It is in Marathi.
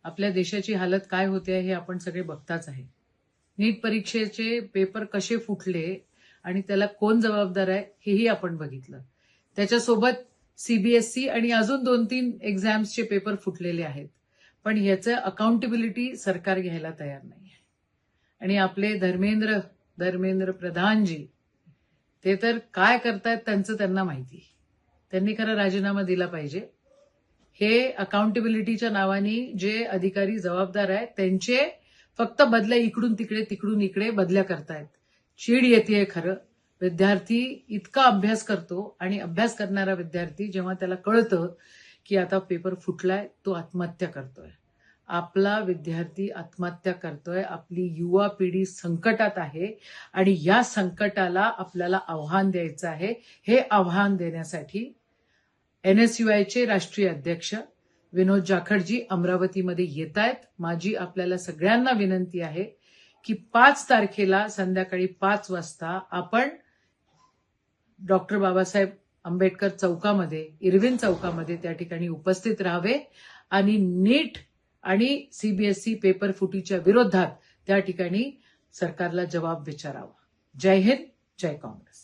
आपल्या देशाची हालत काय होते हे आपण सगळे बघताच आहे. नीट परीक्षेचे पेपर कसे फुटले आणि त्याला कोण जबाबदार आहे हेही आपण बघितलं. त्याच्यासोबत सीबीएसई आणि अजून 2-3 एक्झाम्सचे पेपर फुटलेले आहेत. पण ह्याचं अकाउंटेबिलिटी सरकार घ्यायला तयार नाही आहे. आणि आपले धर्मेंद्र प्रधानजी ते तर काय करतायत त्यांचं त्यांना माहिती. त्यांनी खरं राजीनामा दिला पाहिजे. हे अकाउंटेबिलिटीच्या नावाने जे अधिकारी जबाबदार आहेत त्यांचे फक्त बदल्या इकडून तिकडे बदल्या करतायत. चीड येते खरं. विद्यार्थी इतका अभ्यास करतो आणि अभ्यास करणारा विद्यार्थी जेव्हा त्याला कळतं की आता पेपर फुटलाय तो आत्महत्या करतोय. आपला विद्यार्थी आत्महत्या करतोय. आपली युवा पिढी संकटात आहे आणि या संकटाला आपल्याला आव्हान द्यायचं आहे. हे आव्हान देण्यासाठी NSUIचे राष्ट्रीय अध्यक्ष विनोद जाखडजी अमरावतीमध्ये येत आहेत. माझी आपल्याला सगळ्यांना विनंती आहे की 5 तारखेला संध्याकाळी 5 वाजता आपण डॉक्टर बाबासाहेब आंबेडकर चौकामध्ये, इरविन चौकामध्ये त्या ठिकाणी उपस्थित राहावे आणि नीट आणि सीबीएसई पेपर फुटीच्या विरोधात त्या ठिकाणी सरकारला जबाब विचारावा. जय हिंद, जय काँग्रेस.